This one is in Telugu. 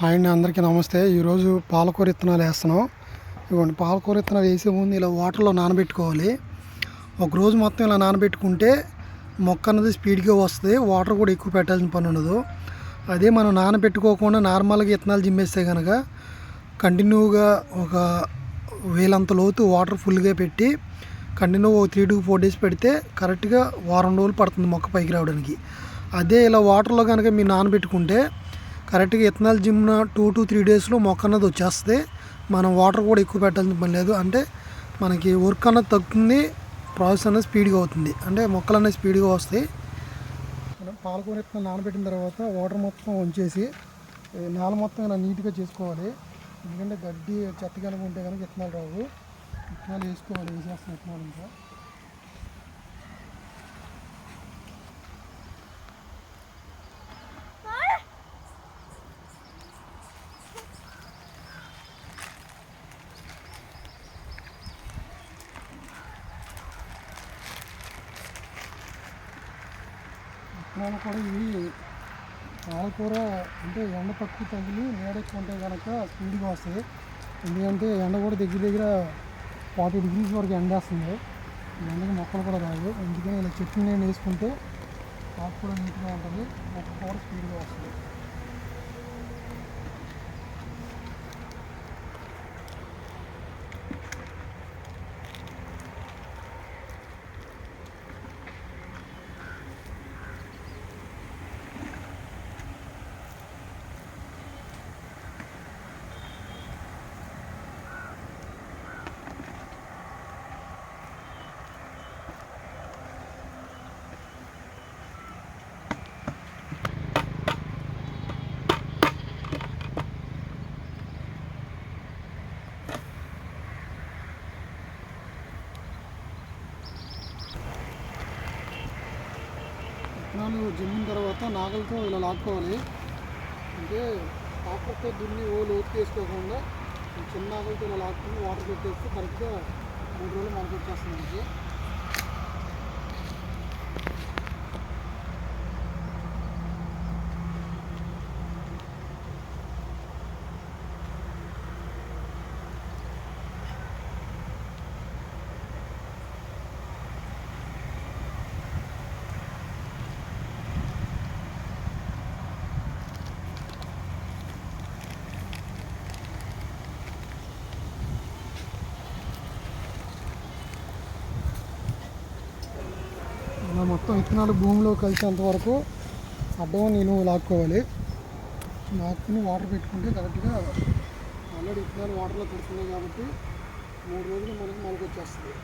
హాయ్ అండి, అందరికీ నమస్తే. ఈరోజు పాలకూర విత్తనాలు వేస్తున్నాం. ఇదిగోండి, పాలకూర విత్తనాలు వేసే ముందు ఇలా వాటర్లో నానబెట్టుకోవాలి. ఒకరోజు మొత్తం ఇలా నానబెట్టుకుంటే మొక్క అన్నది స్పీడ్గా వస్తుంది. వాటర్ కూడా ఎక్కువ పెట్టాల్సిన పని ఉండదు. అదే మనం నానబెట్టుకోకుండా నార్మల్గా విత్తనాలు జిమ్మేస్తే కనుక కంటిన్యూగా ఒక వేలంత లోతు వాటర్ ఫుల్గా పెట్టి కంటిన్యూ 3 to 4 days పెడితే కరెక్ట్గా వారం రోజులు పడుతుంది మొక్క పైకి రావడానికి. అదే ఇలా వాటర్లో కనుక మీరు నానబెట్టుకుంటే కరెక్ట్గా విత్తనాలు జిమ్న 2 to 3 daysలో మొక్క అన్నది వచ్చేస్తుంది. మనం వాటర్ కూడా ఎక్కువ పెట్టాల్సిన పని లేదు. అంటే మనకి వర్క్ అన్నది తగ్గుతుంది, ప్రాసెస్ అనేది స్పీడ్గా అవుతుంది, అంటే మొక్కలు అనేది స్పీడ్గా వస్తాయి. మనం పాలకూర విత్తనాలు నానబెట్టిన తర్వాత వాటర్ మొత్తం ఉంచేసి నేల మొత్తం ఇలా నీట్గా చేసుకోవాలి. ఎందుకంటే గడ్డి చెత్త కనుక ఉంటే కనుక విత్తనాలు రావు. విత్తనాలు వేసుకోవాలి. వేసేస్తాం విత్తనాలు. ఇంకా విత్తనాలు కూడా ఇవి పాలకూర అంటే ఎండ తక్కువ తగిలి నీడ ఎక్కువ ఉంటే కనుక స్పీడ్గా వస్తాయి. ఎందుకంటే ఎండ కూడా దగ్గర దగ్గర 40 degrees వరకు ఎండేస్తుంది. ఎండకి మొక్కలు కూడా రావు. అందుకని ఇలా చెట్టు నేను వేసుకుంటే ఆకు కూడా నీట్గా ఉంటుంది, మొక్క కూడా స్పీడ్గా వస్తుంది. విత్తనాలు జిమ్మిన తర్వాత నాగలతో ఇలా లాక్కోవాలి. అంటే ట్రాక్టర్తో దున్ని లోతు వేసుకోకుండా చిన్న నాగలతో ఇలా లాక్కుని వాటర్ పెట్టేస్తే కరెక్ట్గా 3 రోజులు మనకు వచ్చేస్తుంది. మనకి ఇలా మొత్తం విత్తనాలు భూమిలో కలిసేంత వరకు అడ్డం నేను లాక్కోవాలి. లాక్కుని వాటర్ పెట్టుకుంటే కరెక్ట్గా ఆల్రెడీ విత్తనాలు వాటర్లో పెడుతున్నాయి కాబట్టి 3 రోజులు మనకి మొలకొచ్చేస్తుంది.